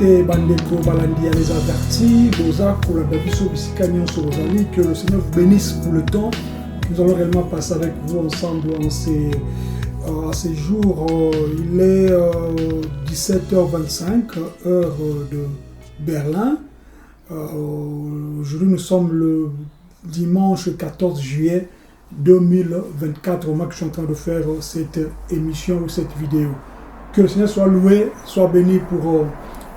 te bandeko balandi ya les avertis, Boza, Kolanda Biso, Bisika Nyonso Rosali, que le Seigneur vous bénisse pour le temps. Nous allons réellement passer avec vous ensemble en ces jours. Il est 17h25, heure de Berlin. Aujourd'hui, nous sommes le dimanche 14 juillet 2024, au moment que je suis en train de faire cette émission ou cette vidéo. Que le Seigneur soit loué, soit béni pour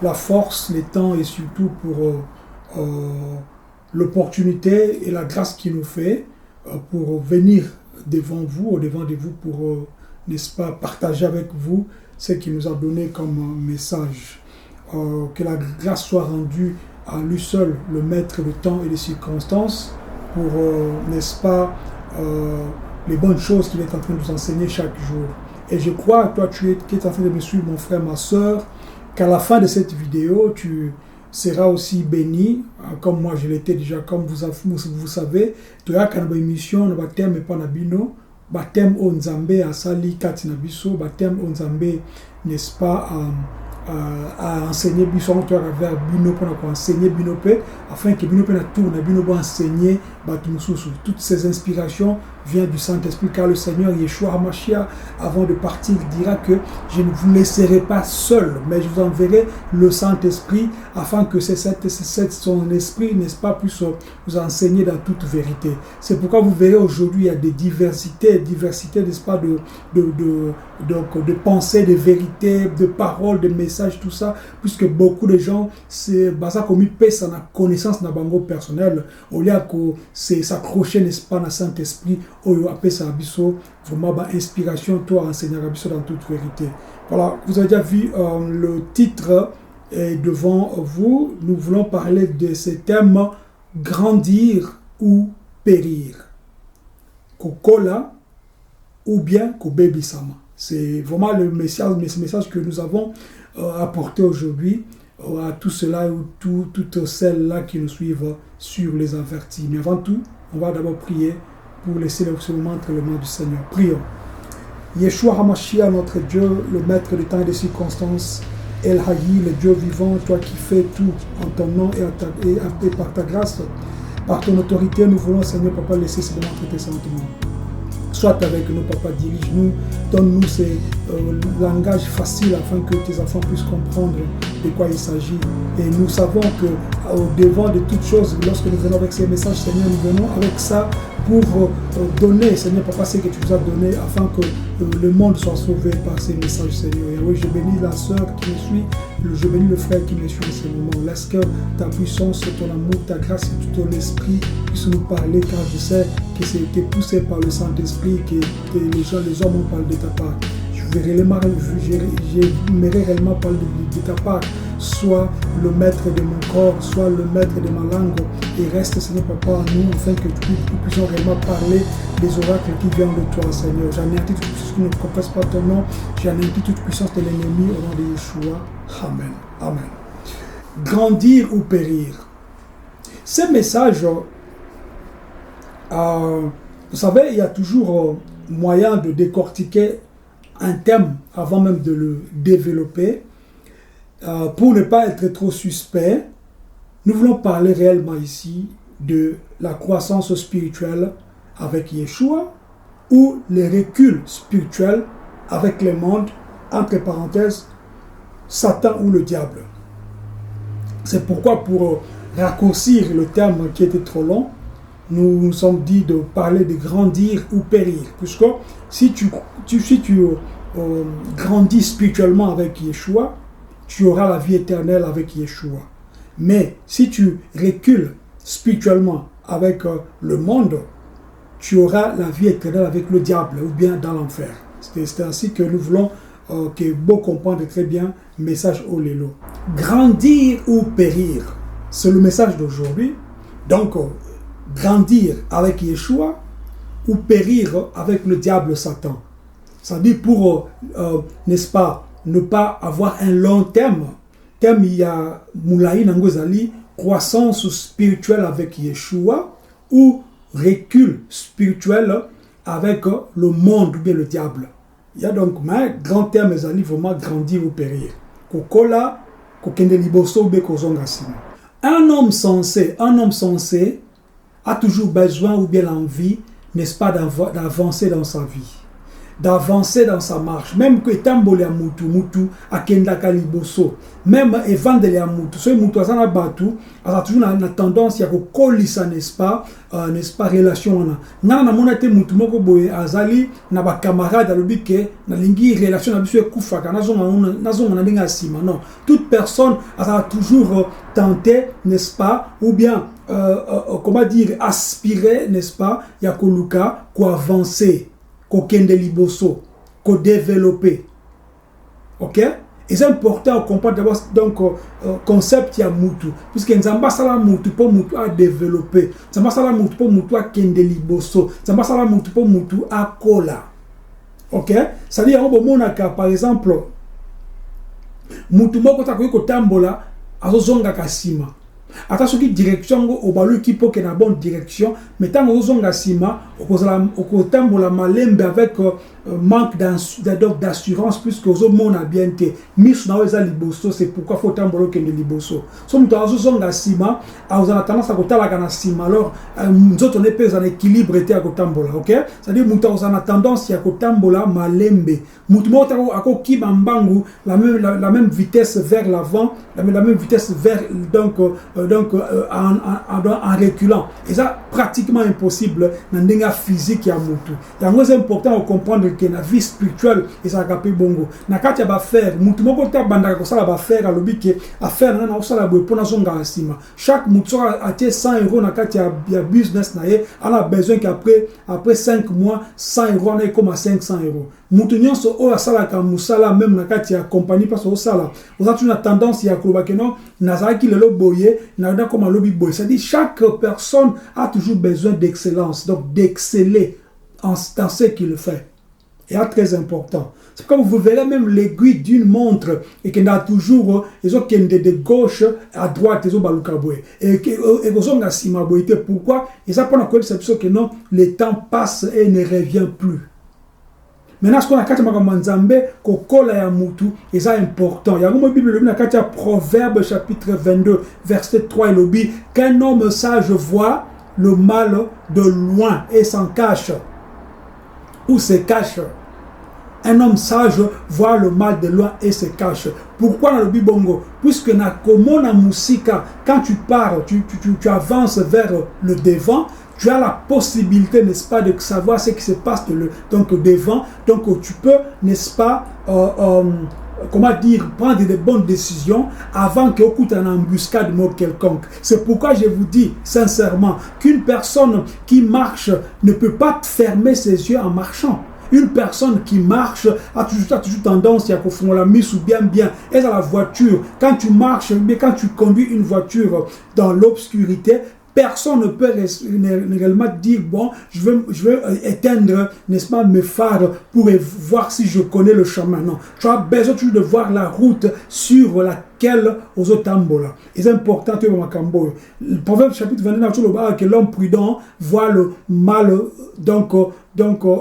la force, les temps et surtout pour l'opportunité et la grâce qu'il nous fait pour venir devant vous, au-devant de vous, pour, n'est-ce pas, partager avec vous ce qu'il nous a donné comme message. Que la grâce soit rendue à lui seul, le maître du temps et des circonstances, pour, n'est-ce pas, les bonnes choses qu'il est en train de nous enseigner chaque jour. Et je crois, toi qui es en train de me suivre, mon frère, ma soeur, qu'à la fin de cette vidéo, tu seras aussi béni, comme moi je l'étais déjà, comme vous savez, tu as une émission, un thème pas nabino, un thème on Nzambe à Sali Katinabiso, un thème on Nzambe, n'est-ce pas, à enseigner biso to vers bino pour enseigner binope afin que binope na tourne bino va enseigner batumususu. Toutes ces inspirations viennent du Saint-Esprit, car le Seigneur Yeshua HaMashiach, avant de partir, dira que je ne vous laisserai pas seul, mais je vous enverrai le Saint-Esprit afin que son esprit, n'est-ce pas, puisse vous enseigner dans toute vérité. C'est pourquoi vous verrez aujourd'hui il y a des diversités, n'est-ce pas, de pensées, de vérités, de paroles, de messages, tout ça, puisque beaucoup de gens, c'est basa comme ils pèsent la connaissance na bango personnel, au lieu que c'est s'accrocher, n'est-ce pas, dans Saint-Esprit, au appelle ça abisso, vraiment inspiration, toi enseigner abisso dans toute vérité. Voilà, vous avez déjà vu le titre est devant vous. Nous voulons parler de ce thème grandir ou périr. Kokola ou bien Kobebisama. C'est vraiment le message que nous avons apporté aujourd'hui à tous ceux-là ou toutes celles-là qui nous suivent sur les avertis. Mais avant tout, on va d'abord prier pour laisser ce moment entre les mains du Seigneur. Prions. Yeshua HaMashiach, notre Dieu, le maître des temps et des circonstances, El Hayi, le Dieu vivant, toi qui fais tout en ton nom et par ta grâce, par ton autorité, nous voulons, Seigneur, Papa, laisser ce moment traiter saintement. Sois avec nous, Papa, dirige-nous, donne-nous ces langages faciles afin que tes enfants puissent comprendre de quoi il s'agit. Et nous savons qu'au devant de toutes choses, lorsque nous venons avec ces messages, Seigneur, nous venons avec ça pour donner, Seigneur, Papa, ce que tu nous as donné afin que le monde soit sauvé par ces messages, Seigneur. Et oui, je bénis la sœur qui me suit, je bénis le frère qui me suit en ce moment. Laisse que ta puissance, ton amour, ta grâce et tout ton esprit puissent nous parler, car je sais que c'était poussé par le Saint-Esprit, que les hommes ont parlé de ta part. J'aimerais réellement parler de ta part. Sois le maître de mon corps, sois le maître de ma langue, et reste, Seigneur Papa, en nous, afin que nous puissions réellement parler des oracles qui viennent de toi, Seigneur. J'anéantis toute puissance qui ne confesse pas ton nom, j'anéantis toute puissance de l'ennemi au nom de Yeshua. Amen. Amen. Grandir ou périr. Ce message, vous savez, il y a toujours moyen de décortiquer un thème avant même de le développer. Pour ne pas être trop suspect, nous voulons parler réellement ici de la croissance spirituelle avec Yeshua ou les reculs spirituels avec le monde, entre parenthèses, Satan ou le diable. C'est pourquoi, pour raccourcir le terme qui était trop long, nous nous sommes dit de parler de grandir ou périr. Puisque si tu grandis spirituellement avec Yeshua, tu auras la vie éternelle avec Yeshua. Mais si tu recules spirituellement avec le monde, tu auras la vie éternelle avec le diable ou bien dans l'enfer. C'est ainsi que nous voulons que vous compreniez très bien le message au Lélo. Grandir ou périr, c'est le message d'aujourd'hui. Donc, grandir avec Yeshua ou périr avec le diable Satan. C'est-à-dire pour, n'est-ce pas, ne pas avoir un long terme. Thème, il y a Moulaï Nangozali, croissance spirituelle avec Yeshua ou recul spirituel avec le monde ou bien le diable. Il y a donc un grand terme, vraiment grandir ou périr. Kokola kokende liboso be kozonga sima. Un homme sensé a toujours besoin ou bien l'envie, n'est-ce pas, d'avancer dans sa vie, d'avancer dans sa marche. Même que tambole ya mutu akenda kaliboso, même evandele ya mutu, so mutu azana batu, a toujours na tendance ya kokolisa, n'est-ce pas, relation wana. Ngana na mona te mutu moko boye azali na ba camarade alobi ke na lingi relation na biso ekufaka nazonga na ndinga sima. Non, toute personne a toujours tenté, n'est-ce pas, ou bien comment dire, aspirer, n'est-ce pas, ya koluka ko avancer, ko kende liboso, ko développer. OK? Et c'est important de comprendre d'abord donc concept ya mutu, puisque nzamba sala mutu pour mutu à développer, nzamba sala mutu pour mutu à kende liboso, nzamba sala mutu pour mutu à kola. OK? Ça veut dire au monaka par exemple mutu moko ta ko tambola azozonga kasima. Attention qui direction au balu qui peut que na bonne direction, mais tant ozonga sima au tambola malembe avec manque d'assurance puisque aux hommes a bien été mis na eza liboso, c'est pourquoi faut tambolo que de liboso. So mutu azozonga sima aux a tendance à kotala kana sima, alors nous autres on est pas en équilibre était à kotambola. OK? C'est-à-dire mutu aux a tendance à kotambola malembe, mutu mota ako kiba mbangu la même vitesse vers l'avant, la même vitesse vers en reculant. Et ça pratiquement impossible dans le physique ya mutu. Donc c'est important de comprendre que la vie spirituelle et ça capé bongo. Na kati ya ba faire mutu moko ta banda ko sala ba faire alobi ke affaire na osala boy pona zonga asima. Chaque mutu a acheté 100 € na kati ya business na ye, on a besoin qu'après 5 mois 100 € on est comme à 500 €. Mutu nyonso o asala ka musala même na kati ya compagnie parce que osala. On a toujours une tendance ya ko ba ke non nazaki lelo boye na comme lobby boy. C'est-à-dire chaque personne a toujours besoin d'excellence, donc d'exceller dans ce qu'il fait. Et c'est très important. C'est comme vous verrez même l'aiguille d'une montre et qu'il y a toujours de gauche à droite et pourquoi? Et ça prend la conception que non, le temps passe et ne revient plus. Maintenant, ce qu'on a quand manzambe kokola ya mutu, et ça important. Il y a une Bible le katia Proverbe chapitre 22 verset 3 et lobby qu'un homme sage voit le mal de loin et s'en cache ou se cache. Un homme sage voit le mal de loin et se cache. Pourquoi dans le Bibongo? Puisque na komona musika, quand tu pars, tu avances vers le devant, tu as la possibilité, n'est-ce pas, de savoir ce qui se passe donc devant. Donc tu peux, n'est-ce pas, comment dire, prendre des bonnes décisions avant qu'il y ait une embuscade mot quelconque. C'est pourquoi je vous dis sincèrement qu'une personne qui marche ne peut pas fermer ses yeux en marchant. Une personne qui marche a toujours tendance à confondre la mise ou bien. Et dans la voiture, quand tu marches, mais quand tu conduis une voiture dans l'obscurité, personne ne peut réellement dire, bon, je veux éteindre, n'est-ce pas, mes phares pour voir si je connais le chemin. Non, tu as besoin toujours de voir la route sur laquelle aux otambola. Et c'est important, tu vois, le Proverbe chapitre 29, que l'homme prudent voit le mal,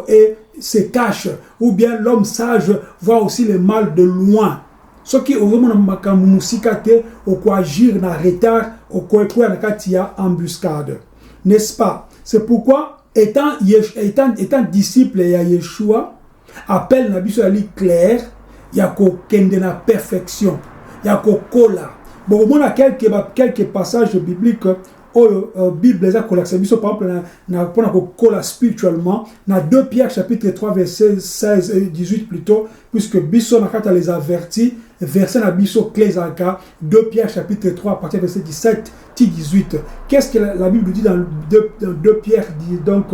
et se cache. Ou bien l'homme sage voit aussi le mal de loin. Ce qui est vraiment au quoi agir dans retard, au quoi embuscade. N'est-ce pas? C'est pourquoi, étant disciple de Yeshua, appelle Nabi Soali clair, il y a kende na perfection, il y a kola. Bon, on a quelques passages bibliques. Bible les a collacé par exemple na kola spirituellement na 2 Pierre chapitre 3 verset 16 et 18 plutôt, puisque biso na kata les avertis verset na biso clés à 2 Pierre chapitre 3 à partir verset 17 18. Qu'est-ce que la Bible dit dans 2 Pierre donc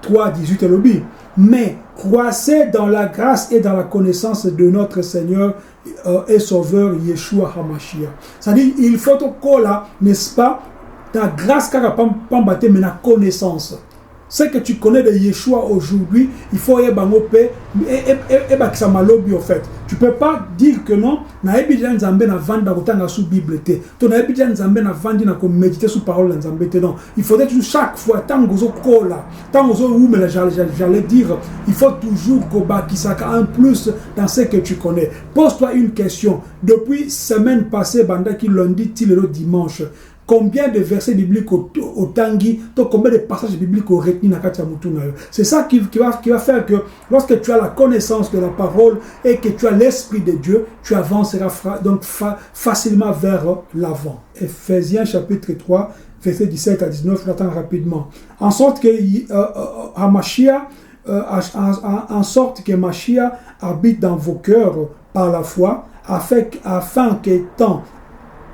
3 18 lobby? Mais croissez dans la grâce et dans la connaissance de notre Seigneur et Sauveur Yeshua HaMashiach. C'est-à-dire il faut au kola, n'est-ce pas, la grâce car pas mais la connaissance. Ce que tu connais de Yeshua aujourd'hui, il faut y bangope et ça malobi en fait. Tu peux pas dire que non, na ebidia nzambe na vanda kotanga sous Bible te. To na ebidia nzambe na vandi na ko méditer sous parole nzambe te non. Il faudrait toujours chaque fois tango zo kola, tango zo mais j'allais dire, il faut toujours koba kisaka en plus dans ce que tu connais. Pose-toi une question. Depuis semaine passée banda qui lundi til le dimanche. Combien de versets bibliques au tangi, combien de passages bibliques au retenu na katia mutuna. C'est ça qui va faire que lorsque tu as la connaissance de la parole et que tu as l'esprit de Dieu, tu avanceras donc facilement vers l'avant. Ephésiens chapitre 3, versets 17 à 19, j'attends rapidement. En sorte que Mashiach habite dans vos cœurs par la foi, afin qu'étant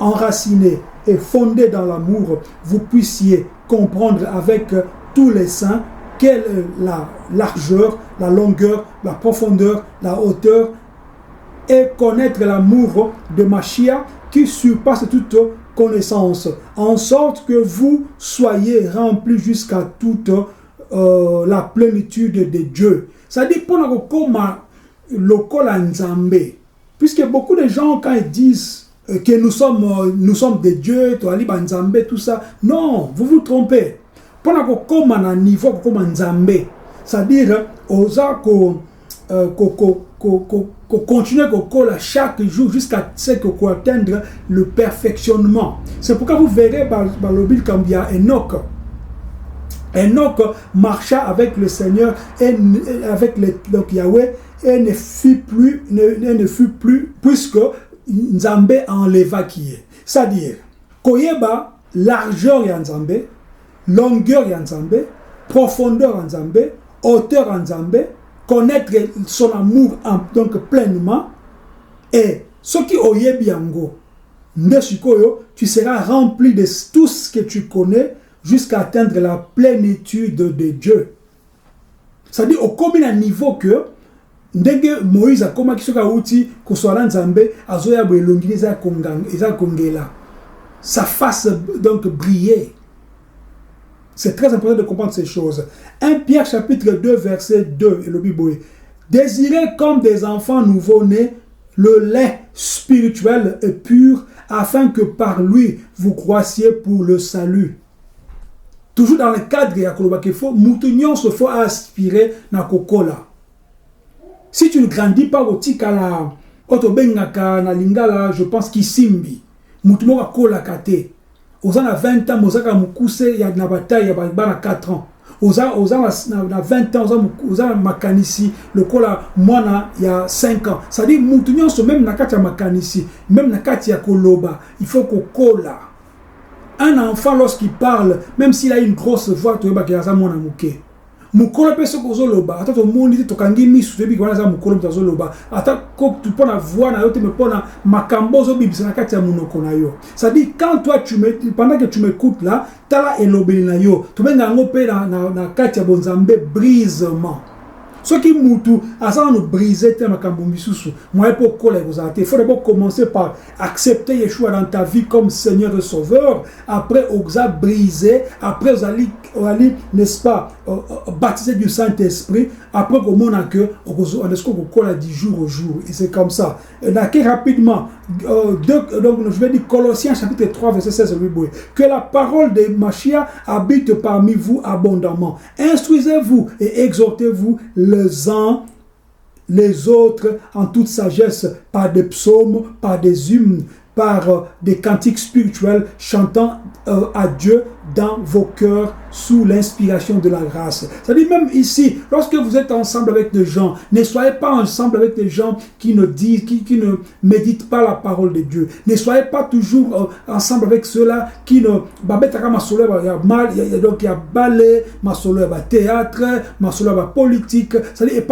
enraciné et fondé dans l'amour, vous puissiez comprendre avec tous les saints quelle est la largeur, la longueur, la profondeur, la hauteur, et connaître l'amour de Mashiach qui surpasse toute connaissance, en sorte que vous soyez remplis jusqu'à toute la plénitude de Dieu. Ça dit pour nous comme local nzambe, puisque beaucoup de gens quand ils disent que nous sommes des dieux, tout ça. Non, vous vous trompez. Pendant que comme un niveau comme nzambe, c'est-à-dire osa continuer à chaque jour jusqu'à ce que atteindre le perfectionnement. C'est pourquoi vous verrez dans le Bible comme il y a Enoch. Enoch marcha avec le Seigneur et avec donc Yahweh et ne fut plus puisque Nzambe enleva qui est. C'est-à-dire, koyeba largeur ya Nzambe, longueur ya Nzambe, profondeur ya Nzambe, hauteur ya Nzambe, connaître son amour donc pleinement, et ce qui oyebi yango, tu seras rempli de tout ce que tu connais jusqu'à atteindre la plénitude de Dieu. C'est-à-dire, au combien de niveau que ndenge Moïse a koma kisoka uti koswala nzambe azoya boelongi eza kongela sa face donc briller. C'est très important de comprendre ces choses. 1 Pierre chapitre 2 verset 2 et le Bible. Désirez comme des enfants nouveau-nés le lait spirituel et pur afin que par lui vous croissiez pour le salut. Toujours dans le cadre ya koloba qu'il faut mutunyon se faut aspirer na kokola. Si tu ne grandis pas au tikala, otobengaka na lingala, je pense kisimbi. Mutumo ka kola kate. Ozana 20 ans, mozaka mukuse ya na bataille ya bana 4 ans. Ozana na 20 ans, ozana makanisi, le kola mwana ya 5 ans. Ça dit mutunyo so même na kati ya makanisi, même na kati ya koloba, il faut ko kola. Un enfant lorsqu'il parle, même s'il a une grosse voix, tu vas qu'il a mwana muke. Mukolo peso kozoloba ata to moni to kangi misu tebi kwana za mukolo mtazoloba ata ko tu pona voix na yote me pona makambo zo bibisa na kati ya munoko na yo. Ça dit quand toi pendant que tu m'écoutes là tala elobeli na yo to benga ngo pe na kati ya bonzambe brisement. Ce qui mutu asa no briser te makambo misusu moi pour kola kozate. Il faut d'abord commencer par accepter Yeshua dans ta vie comme Seigneur et Sauveur, après osa briser, après osali n'est-ce pas baptisé du Saint-Esprit, après comment on a que on kola du jour au jour et c'est comme ça. D'accord rapidement donc je vais dire Colossiens chapitre 3 verset 16 que la parole de Mashiach habite parmi vous abondamment. Instruisez-vous et exhortez-vous les uns les autres en toute sagesse par des psaumes, par des hymnes, par des cantiques spirituels chantant à Dieu dans vos cœurs sous l'inspiration de la grâce. C'est-à-dire même ici, lorsque vous êtes ensemble avec des gens, ne soyez pas ensemble avec des gens qui ne disent, qui ne méditent pas la parole de Dieu. Ne soyez pas toujours ensemble avec ceux-là qui ne... Donc il y a ballet, théâtre, politique, c'est-à-dire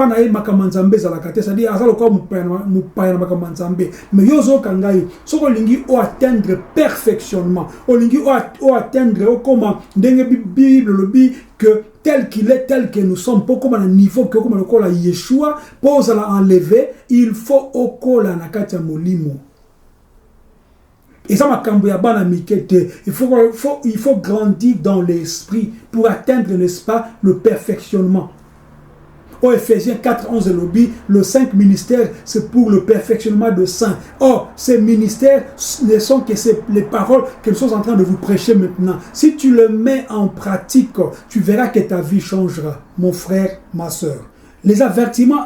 c'est-à-dire mais yozo kangai, so olingi o atteindre perfectionnement, olingi o atteindre comment Bible le dit que tel qu'il est, tel que nous sommes, pas comme un niveau que comme le kola Yeshua, pose à enlever, il faut au kola na katia molimo. Et ça m'a cambié à bana mikete. Il faut grandir dans l'esprit pour atteindre, n'est-ce pas, le perfectionnement. Au Ephésiens 4, 11 lobby, le 5 ministères, c'est pour le perfectionnement de saints. Or, ces ministères ne sont que les paroles que nous sommes en train de vous prêcher maintenant. Si tu le mets en pratique, tu verras que ta vie changera, mon frère, ma soeur. Les avertissements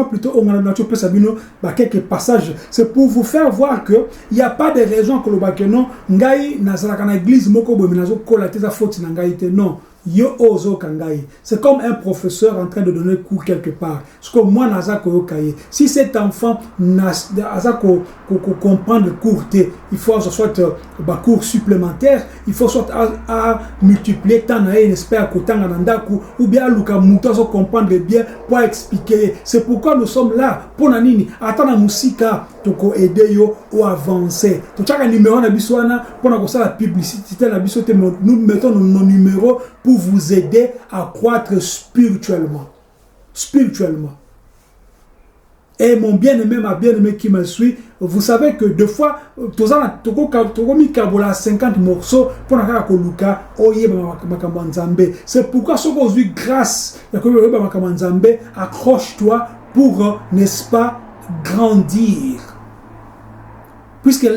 plutôt, on a quelques passages, c'est pour vous faire voir qu'il n'y a pas de raison que le non, ngai nazalaka na église moko boye nazo kola teza faute na ngai te, non. Yo ozo kangai. C'est comme un professeur en train de donner cours quelque part. Ce que moi naza ko kaye. Si cet enfant naza ko comprendre cours il faut soit cours supplémentaire, il faut soit à multiplier tant na espère ko tanga nandaku ou bien luka muto so comprendre bien pour expliquer. C'est pourquoi nous sommes là pour nanini atana musika toko aider yo ou avancer. To chaka numéro na biswana pour na ko la publicité na biso te, nous mettons nos numéros pour vous aider à croître spirituellement. Spirituellement. Et mon bien-aimé, ma bien-aimée qui me suit, vous savez que deux fois, tu as 50 morceaux pour la Luka, c'est pourquoi ce qu'on dit grâce, accroche-toi pour, n'est-ce pas, grandir. Puisque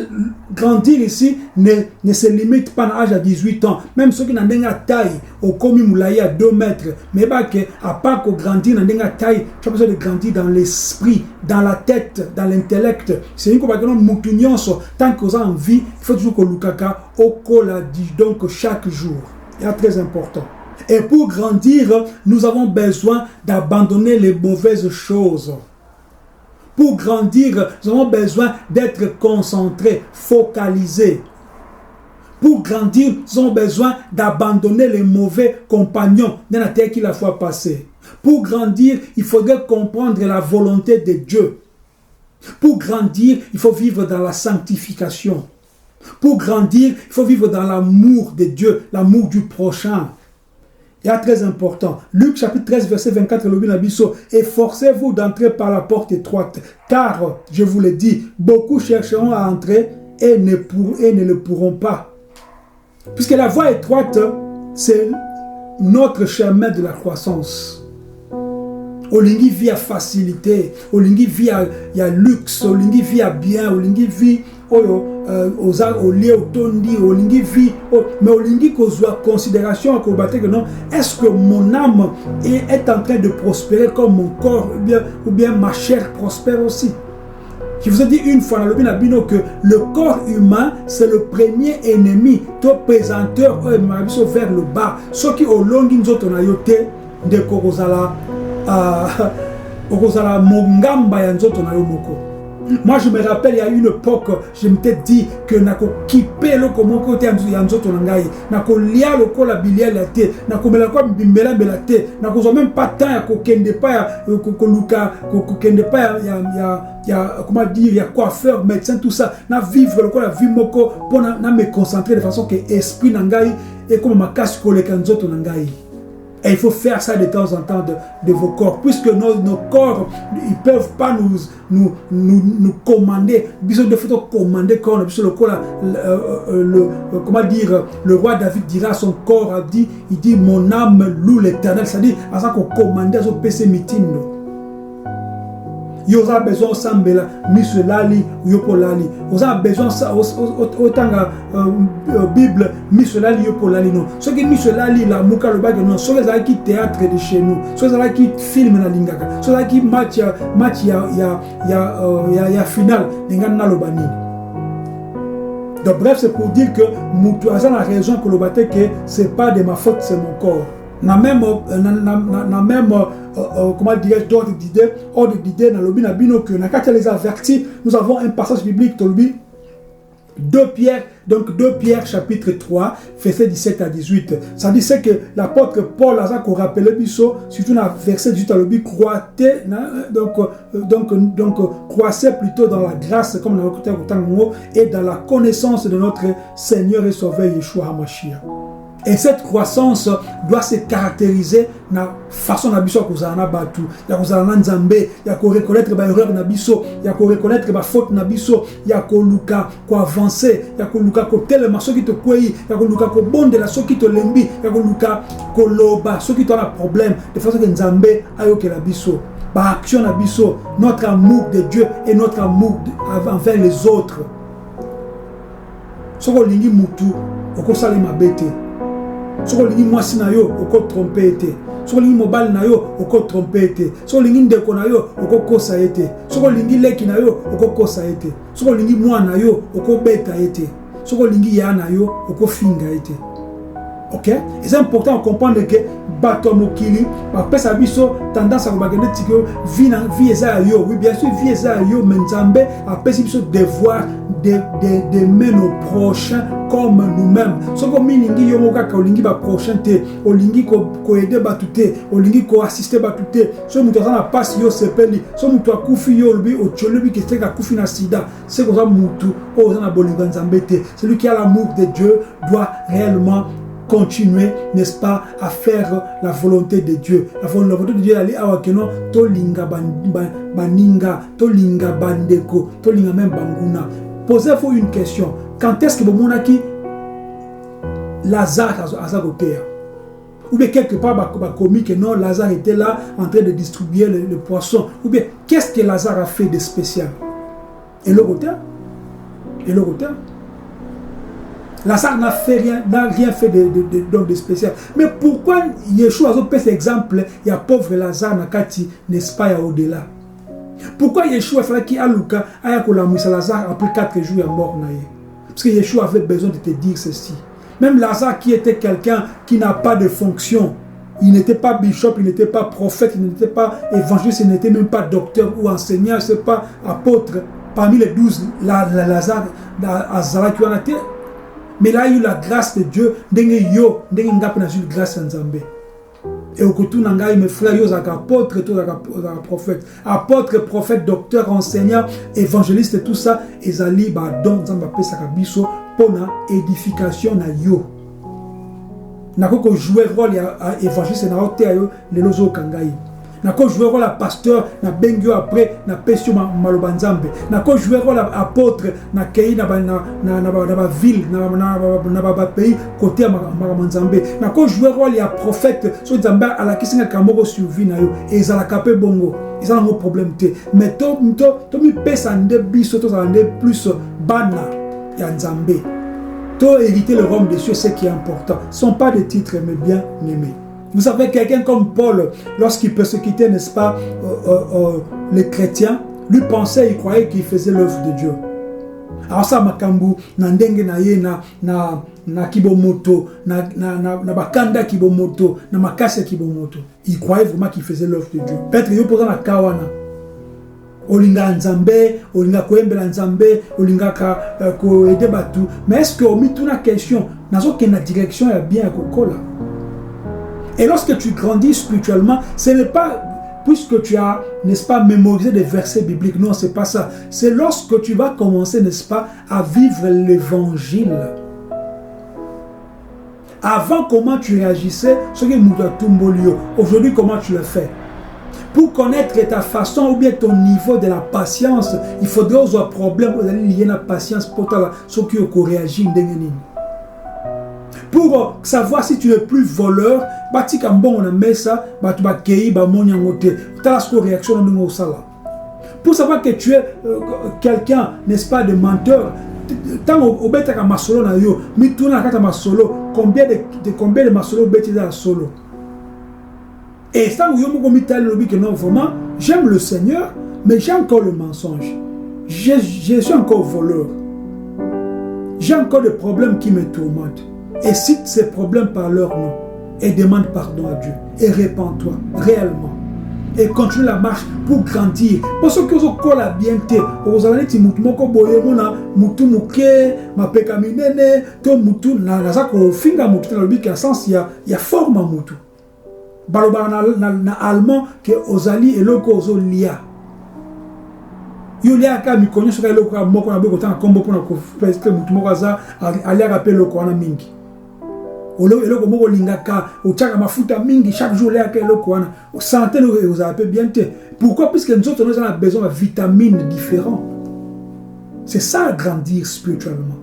grandir ici ne se limite pas à l'âge à 18 ans. Même ceux qui n'ont pas taille, au commis moulaï à 2 mètres, mais à part qu'on grandit, n'ont pas taille, tu as besoin de grandir dans l'esprit, dans la tête, dans l'intellect. C'est une chose que nous tant qu'on a envie, il faut toujours que l'ukaka au cola dit donc chaque jour. C'est très important. Et pour grandir, nous avons besoin d'abandonner les mauvaises choses. Pour grandir, nous avons besoin d'être concentrés, focalisés. Pour grandir, nous avons besoin d'abandonner les mauvais compagnons dans la terre qui la fois passée. Pour grandir, il faudrait comprendre la volonté de Dieu. Pour grandir, il faut vivre dans la sanctification. Pour grandir, il faut vivre dans l'amour de Dieu, l'amour du prochain. Il y a très important. Luc chapitre 13, verset 24, le Binabiso. Efforcez-vous d'entrer par la porte étroite, car, je vous l'ai dit, beaucoup chercheront à entrer et ne le pourront pas. Puisque la voie étroite, c'est notre chemin de la croissance. Olingi vit à facilité, Olingi vit à luxe, Olingi vit à bien, Olingi vit au lieu au tondi, Olingi vit, mais Olingi kozwa considération que non, est-ce que mon âme est en train de prospérer comme mon corps ou bien ma chair prospère aussi? Je vous ai dit une fois dans le Binabino que le corps humain, c'est le premier ennemi, ton présenteur vers le bas. Ce qui au long d'une autre nayote de Korozala, Korozala Mongamba yanzoto nayomoko. Moi je me rappelle il y a une époque, je m'étais dit que nako kipe le komo côté yanzoto nangai, nako lia le kola biliel la te, nako mela ko bimbela bela te, nako même pas temps ya kokende pa ya kokoluka, kokende pa ya comment dire, il y a coiffeur, médecin, tout ça, na vivre le kola vie moko pour na me concentrer de façon que esprit nangai et comme ma casse koleka nzoto nangai. Et il faut faire ça de temps en temps de vos corps. Puisque nos corps, ils ne peuvent pas nous commander. Ils doivent commander corps. Comment dire, le roi David dira à son corps, il dit mon âme loue l'éternel. C'est-à-dire, à ça qu'on commande au PC meeting. Vous avez besoin de sambela, miselali, yopolali. Vous avez besoin autant de Bible, miselali, yopolali. Non. Ce qui est miselali, la mouka le bag, non. Ce qui est théâtre de chez nous. Ce qui est film na lingaka. Ce qui est match ya final. N'engana le bani. Donc bref, c'est pour dire que Moutouazan a raison que le bâté que c'est pas de ma faute, c'est mon corps. Na même comment dirais-je d'autres d'idées dans le binabino que na quand les avertis, nous avons un passage biblique dans le 2 Pierre chapitre 3 verset 17 à 18. Ça dit c'est que l'apôtre Paul a qu'on rappelait biso surtout dans verset 18 à l'obi croître donc croissez plutôt dans la grâce comme dans le côté et dans la connaissance de notre Seigneur et Sauveur Yeshua HaMashiach. Et cette croissance doit se caractériser na façon na biso kozala na batu, ya kozala na nzambe, ya ko reconnaître ba erreur na biso, ya ko reconnaître ba faute na biso, ya ko luka ko avancer, ya ko luka ko telema soki to kwei, ya ko luka ko bondela soki to lembi, ya ko luka ko loba soki to na problème, de façon que nzambe ayoke la biso. Ba action na biso, notre amour de Dieu et notre amour envers les autres. Soko lingi mutu okosala mabete. Soko lingi mwasi na yo oko tromper ete. Soko lingi mobile na yo oko tromper ete. Soko lingi ndeko na yo oko kosa ete. Soko lingi leki na yo oko kosa ete. Soko lingi mwana na yo oko beta ete. Soko lingi ya na yo oko finga ete. Ok? Et c'est important de comprendre que bato mokili ba pesa biso tendance à bagende tiko vie eza yo. Oui, bien sûr vie eza yo, mais nzambe a pesa biso devoir de mener nos prochains comme nous-mêmes. Ce que miningi yo moka ka olingi ba prochain te, olingi ko aider batute, olingi ko assister batute. Ce muto na passe yo sepeli, ce muto akufi yo lubi o cholobi ke teka kufi na sida. C'est comme ça mutu o na bolinga nzambe te. Celui qui a l'amour de Dieu doit réellement continuer, n'est-ce pas, à faire la volonté de Dieu. La volonté de Dieu, elle est à Wakeno, tolinga baninga, tolinga bandeko, tolinga même banguna. Posez-vous une question. Quand est-ce que vous monaki Lazare a sa côté? Ou bien quelque part, bah, comique, non, Lazare était là en train de distribuer le poisson. Ou bien, qu'est-ce que Lazare a fait de spécial? Et le côté? Et le côté? Lazare n'a rien fait de spécial. Mais pourquoi Yeshua a fait cet exemple? Il y a pauvre Lazare Nakati, n'est-ce pas, il y a au-delà. Pourquoi Yeshua fallait qu'il y ait Luka, Lazare après 4 jours, il est mort? Parce que Yeshua avait besoin de te dire ceci. Même Lazare qui était quelqu'un qui n'a pas de fonction, il n'était pas bishop, il n'était pas prophète, il n'était pas évangéliste, il n'était même pas docteur ou enseignant, il n'était pas apôtre. Parmi les 12, Lazare, Azara qui en a été. Mais là, il y a eu la grâce de Dieu. Grâce à Nzambe. Et au côté de mes frères, il y a apôtre, prophète. Apôtre, prophète, docteur, enseignant, évangéliste et tout ça. Et Zali, donc, Nzamba Pesaka Biso, pour l'édification na yo. Nako jouer rôle à évangéliste na hote ayo le lozo kangai. Nako jouer rôle à pasteur na bengyo après na pesio malobanzambe. Nako jouer rôle à apôtre na kei na ville na pays côté mamanzambe. Nako jouer rôle à prophète so nzamba ala kisinga kamoko suivi na yo et za la capé bongo. Ils ont un problème té. Mais to mi pesa nde biso to za nde plus bana ya nzambe. Hériter le royaume des cieux, c'est ce qui est important. Ce ne sont pas des titres, mais bien aimés. Vous savez, quelqu'un comme Paul, lorsqu'il persécutait, n'est-ce pas, les chrétiens, lui pensait, il croyait qu'il faisait l'œuvre de Dieu. Alors ça, makambu, nandenge na ye na kibomoto, na bakanda kibomoto, na makase kibomoto. Il croyait vraiment qu'il faisait l'œuvre de Dieu. Peut-être il posait la kawana. Olinga nzambe, olinga koembela nzambe, olinga ko aider batu. Mais est-ce que on met toute la question, nazo que la direction est bien kokola? Et lorsque tu grandis spirituellement, ce n'est pas puisque tu as, n'est-ce pas, mémorisé des versets bibliques. Non, c'est pas ça. C'est lorsque tu vas commencer, n'est-ce pas, à vivre l'évangile. Avant, comment tu réagissais, ce que nous avons. Aujourd'hui, comment tu le fais? Pour connaître ta façon ou bien ton niveau de la patience, il faudrait avoir un problème lié à la patience pour ce qui réagit. Pour savoir si tu n'es plus voleur, pour savoir que tu es quelqu'un, n'est-ce pas, de menteur, combien de masolo solo? Et ça, non, vraiment, j'aime le Seigneur, mais j'ai encore le mensonge. Je suis encore voleur. J'ai encore des problèmes qui me tourmentent. Et cite ces problèmes par leur nom. Et demande pardon à Dieu. Et répands-toi réellement. Et continue la marche pour grandir. Parce que vous avez bien été. Vous avez dit, il y a forme à Moutou. Baloba na allemand que ozali eloko ozolia. Yolia ka mi konyo soka eloko moko na beko tanga kombo pona ko presque mutu moko za ali rappeler loko wana mingi. eloko moko lingaka otchaka mafuta mingi chaque jour là eloko wana santé vous avez bien te. Pourquoi? Puisque nous autres nous avons besoin de vitamines différentes. C'est ça grandir spirituellement.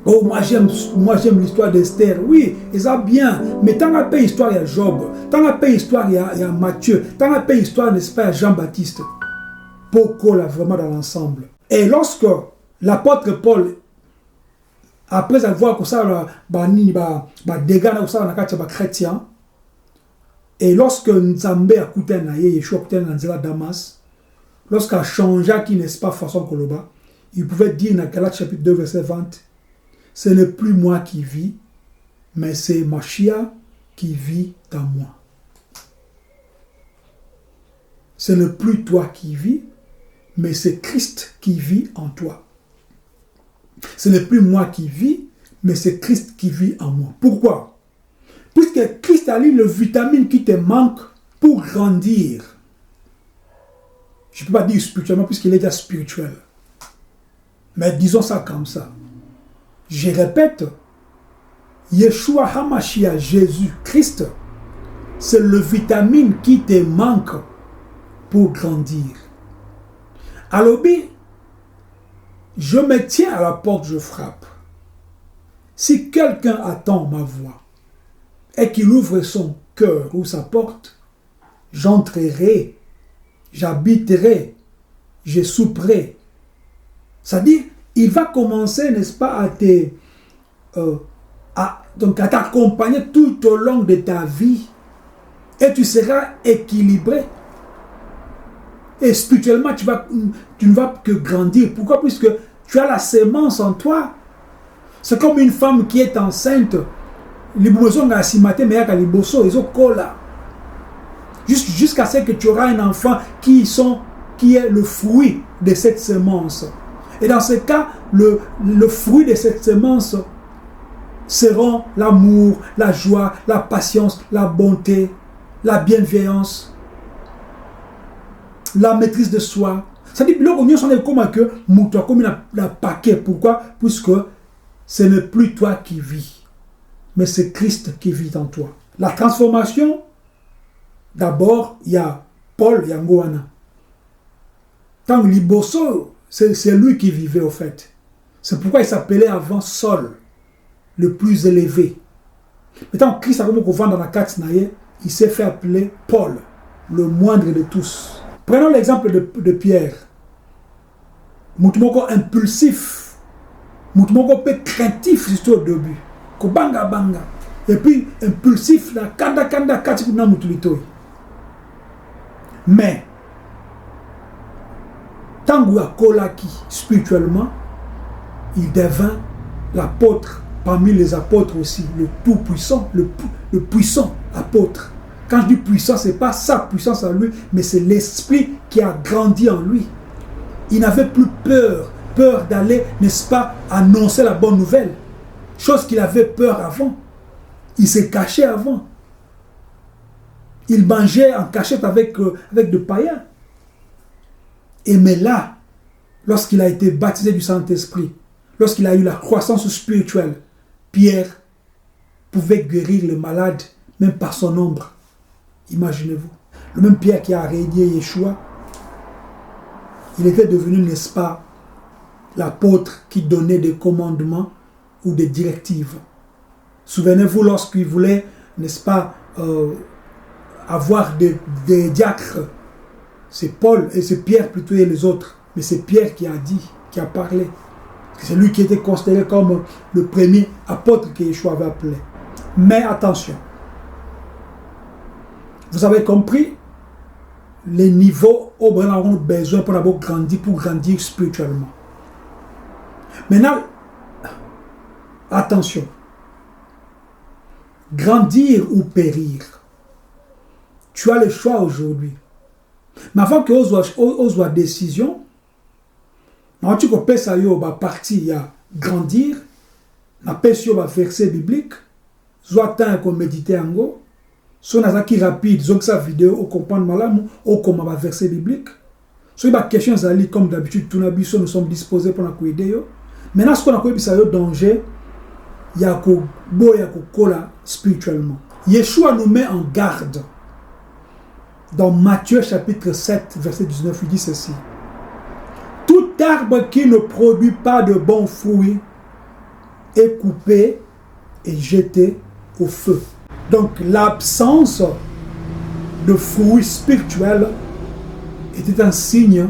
Oh, moi j'aime l'histoire d'Esther. Oui, ça bien. Mais tant qu'on paye histoire, il y a Job. Tant qu'on paye histoire, il y a Matthieu. Tant qu'on paye histoire, n'est-ce pas, il y a Jean-Baptiste. Pourquoi là, vraiment dans l'ensemble. Et lorsque l'apôtre Paul, après avoir que ça, dégâts dans chrétien, et lorsque Nzambe a coûté un aïe, Yeshua a coûté un anzela Damas, lorsqu'il a changé, qui n'est pas façon Koloba, il pouvait dire dans Galates chapitre 2, verset 20, ce n'est plus moi qui vis, mais c'est Machia qui vit en moi. Ce n'est plus toi qui vis, mais c'est Christ qui vit en toi. Ce n'est plus moi qui vis, mais c'est Christ qui vit en moi. Pourquoi? Puisque Christ a lu le vitamine qui te manque pour grandir. Je ne peux pas dire spirituellement, puisqu'il est déjà spirituel. Mais disons ça comme ça. Je répète, Yeshua HaMashiach, Jésus-Christ, c'est le vitamine qui te manque pour grandir. Alors, je me tiens à la porte, je frappe. Si quelqu'un attend ma voix et qu'il ouvre son cœur ou sa porte, j'entrerai, j'habiterai, je souperai. C'est-à-dire, il va commencer, n'est-ce pas, à t'accompagner tout au long de ta vie. Et tu seras équilibré. Et spirituellement, tu ne vas que grandir. Pourquoi? Puisque tu as la sémence en toi. C'est comme une femme qui est enceinte. Jusqu'à ce que tu auras un enfant qui est le fruit de cette sémence. Et dans ce cas, le fruit de cette sémence seront l'amour, la joie, la patience, la bonté, la bienveillance, la maîtrise de soi. C'est-à-dire que l'union sont comme mouton, comme un paquet. Pourquoi? Puisque ce n'est plus toi qui vis, mais c'est Christ qui vit en toi. La transformation, d'abord, il y a Paul Yangoana. Tant Liboso, c'est lui qui vivait au fait. C'est pourquoi il s'appelait avant Saul, le plus élevé. Maintenant, Christ a comme qu'on vend dans la carte, il s'est fait appeler Paul, le moindre de tous. Prenons l'exemple de Pierre. Moutumoko impulsif, Moutumoko peu craintif, surtout au début. Ko banga banga. Et puis impulsif, la kanda kati na mutulito. Mais Tangu Kolaki, spirituellement, il devint l'apôtre, parmi les apôtres aussi, le tout-puissant, le puissant apôtre. Quand je dis puissant, ce n'est pas sa puissance à lui, mais c'est l'esprit qui a grandi en lui. Il n'avait plus peur d'aller, n'est-ce pas, annoncer la bonne nouvelle. Chose qu'il avait peur avant. Il s'est caché avant. Il mangeait en cachette avec des païens. Et mais là, lorsqu'il a été baptisé du Saint-Esprit, lorsqu'il a eu la croissance spirituelle, Pierre pouvait guérir les malades, même par son ombre. Imaginez-vous. Le même Pierre qui a régné Yeshua, il était devenu, n'est-ce pas, l'apôtre qui donnait des commandements ou des directives. Souvenez-vous lorsqu'il voulait, n'est-ce pas, avoir des diacres. C'est Paul et c'est Pierre plutôt et les autres. Mais c'est Pierre qui a dit, qui a parlé. C'est lui qui était considéré comme le premier apôtre que Yeshua avait appelé. Mais attention. Vous avez compris les niveaux où nous avons besoin pour grandir spirituellement. Maintenant, attention. Grandir ou périr. Tu as le choix aujourd'hui. Mais avant que tu aies décision, tu peux ça va partir à grandir, na pesio va verset biblique, soit tant qu'on méditer en go, soit na qui rapide, donc sa vidéo au comprendre malamu, au comment va verset biblique. Soit il y a questions ali comme d'habitude tout nabiso nous sommes disposés pour la aider yo. Maintenant ce qu'on a connu ça yo danger, yako boya kokola spirituellement. Yeshua nous met en garde. Dans Matthieu chapitre 7, verset 19, il dit ceci. Tout arbre qui ne produit pas de bons fruits est coupé et jeté au feu. Donc l'absence de fruits spirituels était un signe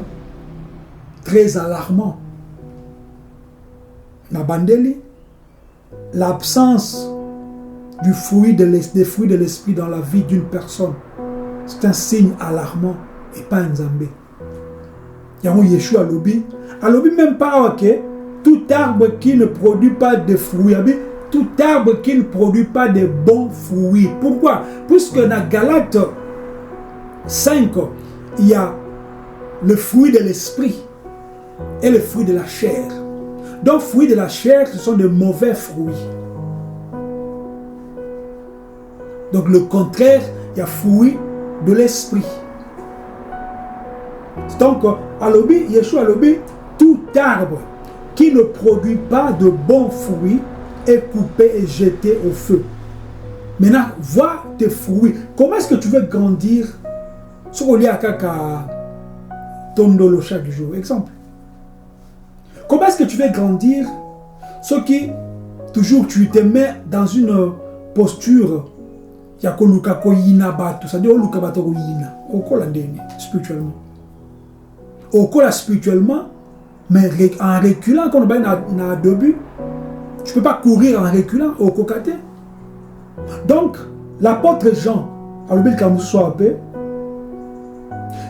très alarmant. Nabandeli, l'absence des fruits de l'esprit dans la vie d'une personne, c'est un signe alarmant et pas un zambé. Yahoo Yeshua alobi même pas ok. Tout arbre qui ne produit pas de fruits, tout arbre qui ne produit pas de bons fruits. Pourquoi? Puisque dans Galates 5, il y a le fruit de l'esprit et le fruit de la chair. Donc, fruits de la chair, ce sont de mauvais fruits. Donc, le contraire, il y a fruit de l'esprit. Donc, Yeshua alobi, tout arbre qui ne produit pas de bons fruits est coupé et jeté au feu. Maintenant, vois tes fruits. Comment est-ce que tu veux grandir? Ce qu'on lit à Kaka Tondolo chaque jour. Exemple. Comment est-ce que tu veux grandir? Ce qui, toujours, tu te mets dans une posture. Spirituellement. Spirituellement, mais en reculant, quand on a début, tu ne peux pas courir en reculant au cocaté. Donc, l'apôtre Jean,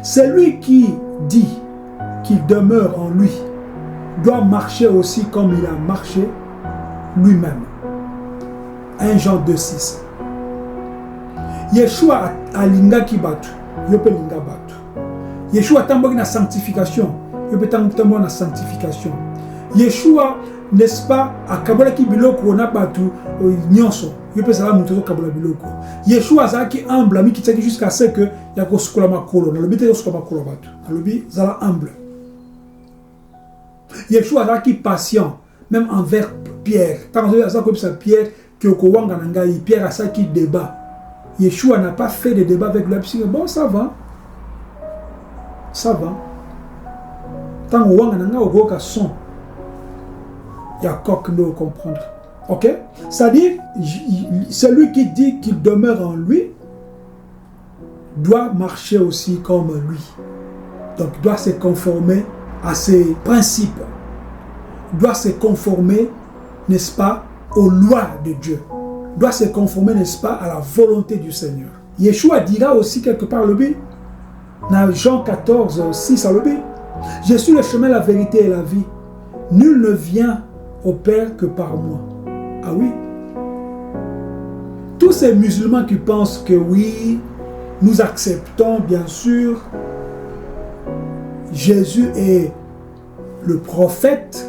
c'est lui qui dit qu'il demeure en lui, doit marcher aussi comme il a marché lui-même. 1 Jean 2,6. Yeshua a linga ki batu, yope linga batu. Yeshua tamboki na sanctification, yope tamboki na sanctification. Yeshua, n'est-ce pas, a kabola ki biloko na batu nyonso, yope sala mutozo kabola biloko. Yeshua zaki humble, ami ki tsaki jusqu'à ce que yako sukola makolo, na lobi te sukola makolo batu. Na lobi zala humble. Yeshua zaki patient, même envers Pierre. Tant que ça comme ça Pierre qui au kowanga nangai, Pierre a ça qui débat. Yeshua n'a pas fait de débat avec lui. Bon, ça va. Ça va. Tant que wanga nanga ogoka son. Il y a quoi que nous comprendre. Ok? C'est-à-dire, celui qui dit qu'il demeure en lui doit marcher aussi comme lui. Donc, doit se conformer à ses principes. Doit se conformer, n'est-ce pas, aux lois de Dieu. Doit se conformer, n'est-ce pas, à la volonté du Seigneur. Yeshua dira aussi quelque part le but, dans Jean 14, 6 à le but, je suis le chemin, la vérité et la vie. Nul ne vient au Père que par moi. Ah oui. Tous ces musulmans qui pensent que oui, nous acceptons bien sûr, Jésus est le prophète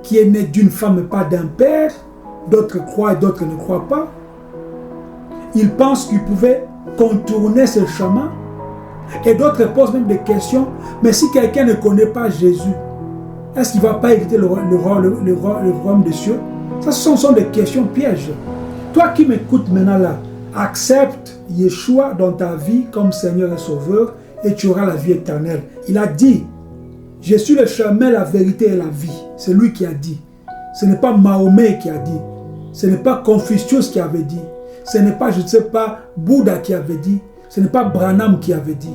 qui est né d'une femme et pas d'un père. D'autres croient et d'autres ne croient pas. Ils pensent qu'ils pouvaient contourner ce chemin. Et d'autres posent même des questions. Mais si quelqu'un ne connaît pas Jésus, est-ce qu'il ne va pas hériter le royaume des cieux? Ça, ce sont des questions pièges. Toi qui m'écoutes maintenant là, accepte Yeshua dans ta vie comme Seigneur et Sauveur et tu auras la vie éternelle. Il a dit, je suis le chemin, la vérité et la vie. C'est lui qui a dit. Ce n'est pas Mahomet qui a dit. Ce n'est pas Confucius qui avait dit. Ce n'est pas, je ne sais pas, Bouddha qui avait dit. Ce n'est pas Branham qui avait dit.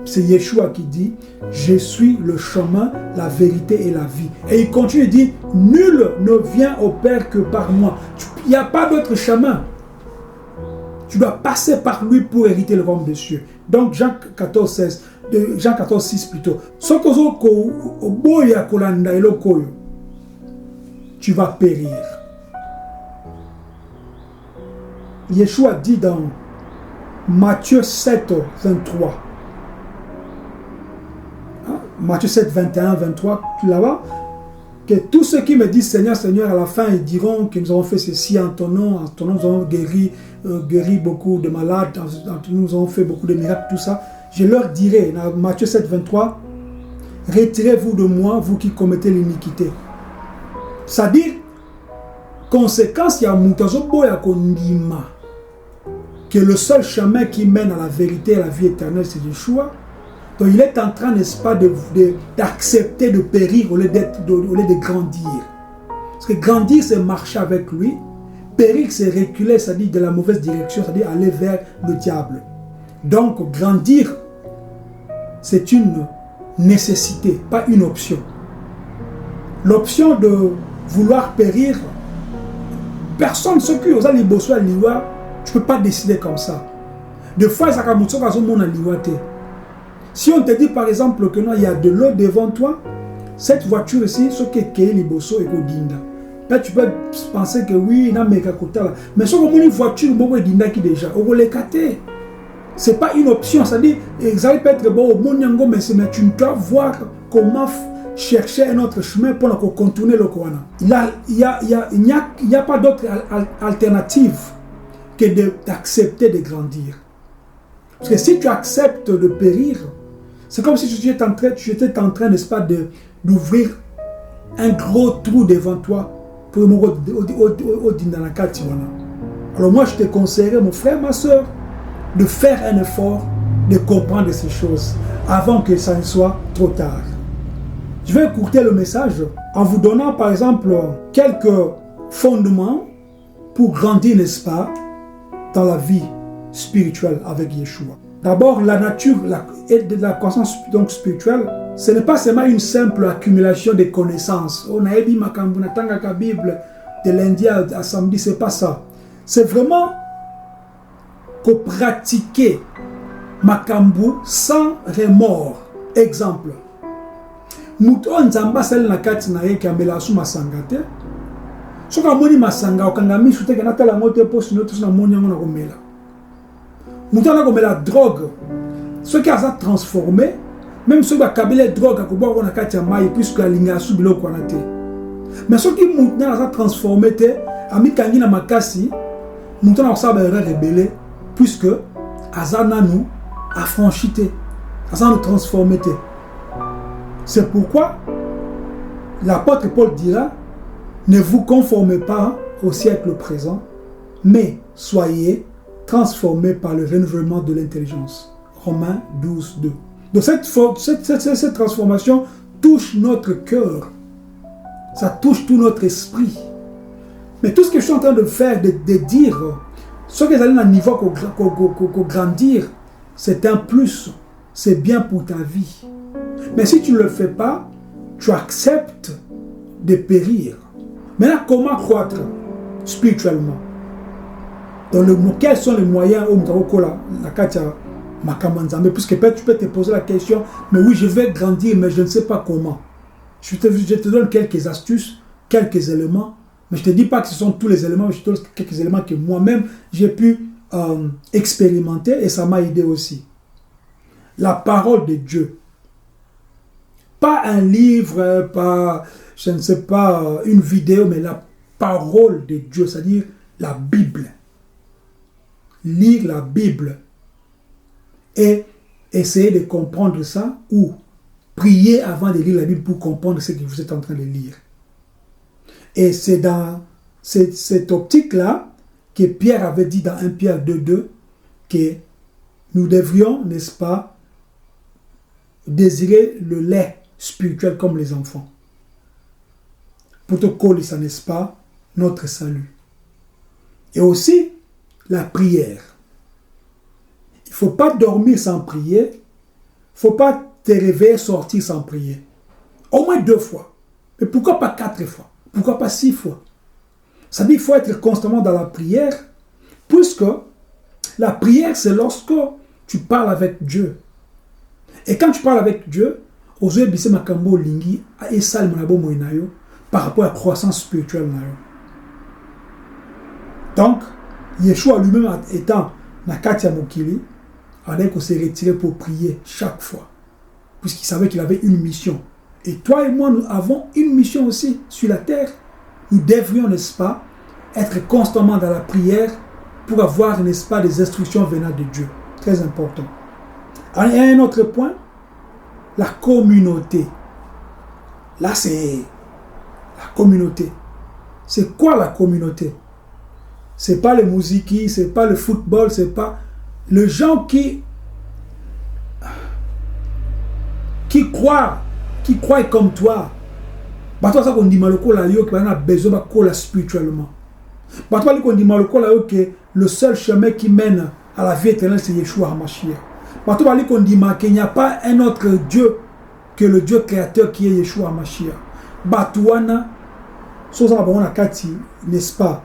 C'est Yeshua qui dit, je suis le chemin, la vérité et la vie. Et il continue de dire, nul ne vient au Père que par moi. Il n'y a pas d'autre chemin. Tu dois passer par lui pour hériter le royaume des cieux. Donc Jean 14, 16, Jean 14, 6 plutôt. Tu vas périr. Yeshua dit dans Matthieu 7, 23. Matthieu 7, 21, 23, là-bas, que tous ceux qui me disent Seigneur, Seigneur, à la fin, ils diront que nous avons fait ceci en ton nom, nous avons guéri beaucoup de malades, nous avons fait beaucoup de miracles, tout ça. Je leur dirai, dans Matthieu 7, 23, retirez-vous de moi, vous qui commettez l'iniquité. C'est-à-dire, conséquence, il y a Moutazobo et Kondima, que le seul chemin qui mène à la vérité et à la vie éternelle, c'est Yeshua. Donc il est en train, n'est-ce pas, d'accepter de périr au lieu de grandir. Parce que grandir, c'est marcher avec lui. Périr, c'est reculer, c'est-à-dire de la mauvaise direction, c'est-à-dire aller vers le diable. Donc grandir, c'est une nécessité, pas une option. L'option de vouloir périr, personne ne s'occupe. Aux alibosso à liwa, tu ne peux pas décider comme ça. Des fois, ça comme ça mon liwate. Si on te dit par exemple que non, il y a de l'eau devant toi, cette voiture ici, ce qui est libosso et kodinda. Là, tu peux penser que oui, il y a mais si on a une voiture, déjà, on va l'écarter. Ce n'est pas une option, c'est-à-dire, ça peut être bon au monde, mais tu dois voir comment chercher un autre chemin pour contourner le Corona. Il n'y a pas d'autre alternative que d'accepter de grandir. Parce que si tu acceptes de périr, c'est comme si tu étais en train, n'est-ce pas, d'ouvrir un gros trou devant toi pour au Dindanakati. Alors moi, je te conseillerais, mon frère, ma soeur, de faire un effort, de comprendre ces choses avant que ça ne soit trop tard. Je vais écourter le message en vous donnant par exemple quelques fondements pour grandir, n'est-ce pas, dans la vie spirituelle avec Yeshua. D'abord, la nature de la conscience donc spirituelle, ce n'est pas seulement une simple accumulation de connaissances. On a dit la Bible de lundi à samedi, c'est pas ça. C'est vraiment que pratiquer makambu sans remords. Exemple. Muto nzamba sel na kati na ye kiambela su masanga te. Soka moni masanga okangami shute kana tala moto poste noto na moni yango na komela. Muto na komela drogue. Ce qui a ça transformé, même ceux qui ont kabile drogue ko bo na kati ya mai puisque alinga su biloko na te. Mais ce qui muto na ça transformé te ami kangi na makasi, muto na ça ba rebelle puisque azana nous affranchité, azana nous transformé te. C'est pourquoi l'apôtre Paul dira, ne vous conformez pas au siècle présent, mais soyez transformés par le renouvellement de l'intelligence. Romains 12, 2. Donc cette transformation touche notre cœur, ça touche tout notre esprit. Mais tout ce que je suis en train de faire, de dire, ce que vous allez à un niveau qu'on grandir, c'est un plus, c'est bien pour ta vie. Mais si tu ne le fais pas, tu acceptes de périr. Maintenant, comment croître spirituellement? Quels sont les moyens puisque peut-être tu peux te poser la question, mais oui, je vais grandir, mais je ne sais pas comment. Je te donne quelques astuces, quelques éléments, mais je ne te dis pas que ce sont tous les éléments, mais je te donne quelques éléments que moi-même, j'ai pu expérimenter et ça m'a aidé aussi. La parole de Dieu. Pas un livre, pas, je ne sais pas, une vidéo, mais la parole de Dieu, c'est-à-dire la Bible. Lire la Bible et essayer de comprendre ça ou prier avant de lire la Bible pour comprendre ce que vous êtes en train de lire. Et c'est dans cette optique-là que Pierre avait dit dans 1 Pierre 2.2 que nous devrions, n'est-ce pas, désirer le lait spirituel comme les enfants. Pour te coller ça, n'est-ce pas, notre salut. Et aussi, la prière. Il ne faut pas dormir sans prier. Il ne faut pas te réveiller, sortir sans prier. Au moins 2 fois. Mais pourquoi pas 4 fois? Pourquoi pas 6 fois? Ça dit qu'il faut être constamment dans la prière, puisque la prière, c'est lorsque tu parles avec Dieu. Et quand tu parles avec Dieu, par rapport à la croissance spirituelle. Donc, Yeshua lui-même étant Nakatia Mokili, il s'est retiré pour prier chaque fois, puisqu'il savait qu'il avait une mission. Et toi et moi, nous avons une mission aussi sur la terre. Nous devrions, n'est-ce pas, être constamment dans la prière pour avoir, n'est-ce pas, des instructions venant de Dieu. Très important. Et un autre point, la communauté. Là, c'est la communauté. C'est quoi la communauté? C'est pas les musiques, c'est pas le football, c'est pas... Les gens qui croient comme toi. Bah toi ça qu'on dit maloko là yo qui a besoin de coller spirituellement. Bah toi qu'on dit maloko là yo que le seul chemin qui mène à la vie éternelle c'est Yeshua HaMashiach. Bah toi qu'on dit qu'il n'y a pas un autre Dieu que le Dieu créateur qui est Yeshua HaMashiach. Bah toi so ça va on a kati, n'est-ce pas?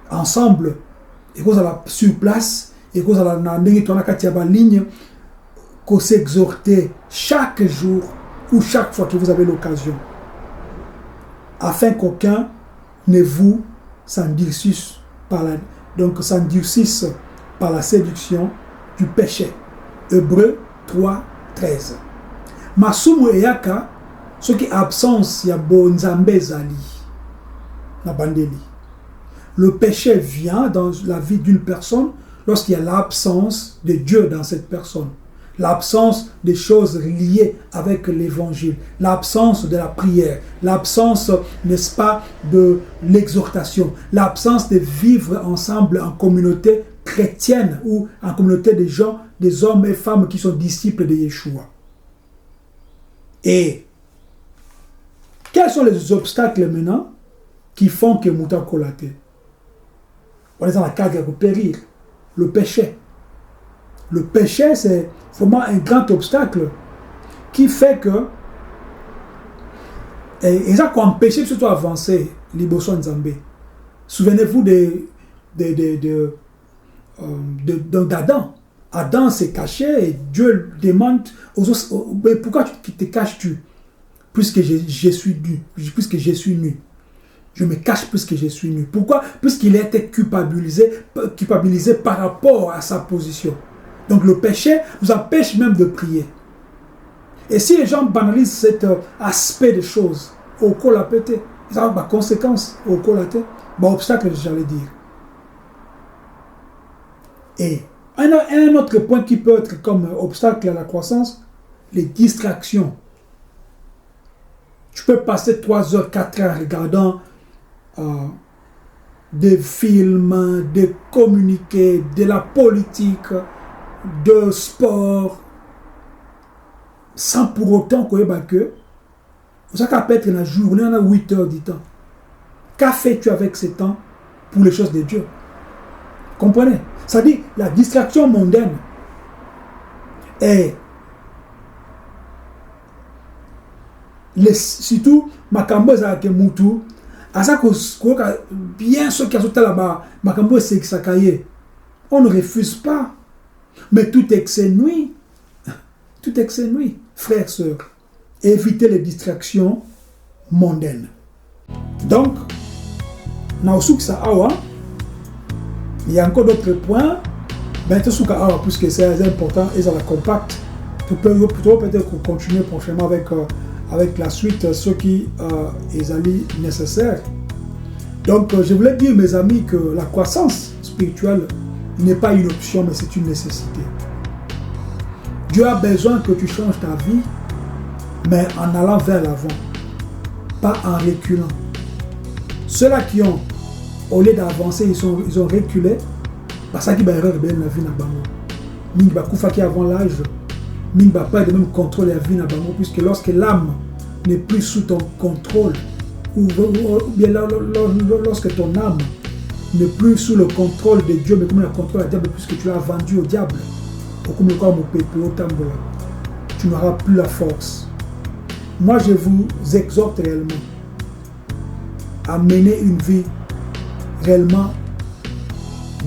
Ensemble et qu'on a sur place et qu'on a na ndenge to na kati ya ba ligne qu'on s'exhorter chaque jour ou chaque fois que vous avez l'occasion, afin qu'aucun ne vous s'endurcisse par la séduction du péché. Hébreux 3, 13. Masumu eyaka, ce qui est absence ya bonzambe zali na bandeli. Le péché vient dans la vie d'une personne lorsqu'il y a l'absence de Dieu dans cette personne. L'absence des choses liées avec l'évangile, l'absence de la prière, l'absence, n'est-ce pas, de l'exhortation, l'absence de vivre ensemble en communauté chrétienne ou en communauté de gens, des hommes et femmes qui sont disciples de Yeshua. Et quels sont les obstacles maintenant qui font que Mouta Kolate? On est dans la cadre de périr, le péché. Le péché, c'est vraiment un grand obstacle qui fait que et ça qu'on empêche surtout avancer les bossons Nzambé. Souvenez-vous d'Adam. Adam s'est caché et Dieu demande mais pourquoi tu te caches-tu puisque je suis nu, puisque je suis nu. Je me cache puisque je suis nu. Pourquoi? Puisqu'il a été culpabilisé par rapport à sa position. Donc le péché nous empêche même de prier. Et si les gens banalisent cet aspect des choses, au col à péter, ça a des conséquences au col à péter, obstacle, j'allais dire. Et un autre point qui peut être comme obstacle à la croissance, les distractions. Tu peux passer 3 heures, 4 heures regardant des films, des communiqués, de la politique, de sport, sans pour autant que ça peut être une journée, on a 8 heures du temps. Qu'a fais-tu avec ce temps pour les choses de Dieu? Comprenez? Ça dit la distraction mondaine est surtout makambo ezalaka mutu asa koyoka bien ceux qui sont là-bas makambo esekisaka ye. On ne refuse pas, mais tout excès nuit. Tout excès nuit, frères, sœurs. Évitez les distractions mondaines. Donc, il y a encore d'autres points, mais puisque c'est important et ça la compacte, peut-être continuer prochainement avec la suite, ce qui est nécessaire. Donc, je voulais dire, mes amis, que la croissance spirituelle n'est pas une option, mais c'est une nécessité. Dieu a besoin que tu changes ta vie, mais en allant vers l'avant, pas en reculant. Ceux-là qui ont, au lieu d'avancer, ils ont reculé, parce qu'ils ont erreur de la vie dans le monde. Ils qui avant l'âge, ils n'ont pas de même contrôle de la vie dans le monde, puisque lorsque l'âme n'est plus sous ton contrôle, ou bien lorsque ton âme n'est plus sous le contrôle de Dieu, mais comme le contrôle du diable, puisque tu l'as vendu au diable, tu n'auras plus la force. Moi, je vous exhorte réellement à mener une vie réellement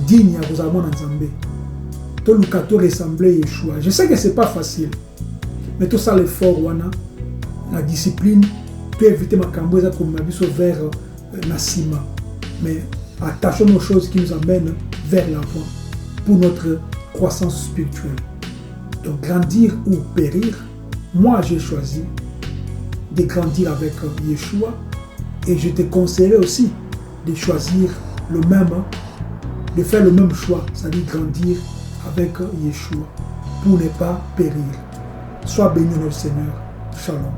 digne à vos amants en Zambé. Tout le cas, ressembler à Yeshua. Je sais que ce n'est pas facile, mais tout ça, l'effort, la discipline, peut éviter ma cambouza comme ma vie vers Nassima. Mais attachons nos choses qui nous amènent vers l'avant pour notre croissance spirituelle. Donc grandir ou périr, moi j'ai choisi de grandir avec Yeshua et je te conseillerais aussi de choisir le même, de faire le même choix, c'est-à-dire grandir avec Yeshua pour ne pas périr. Sois béni notre Seigneur. Shalom.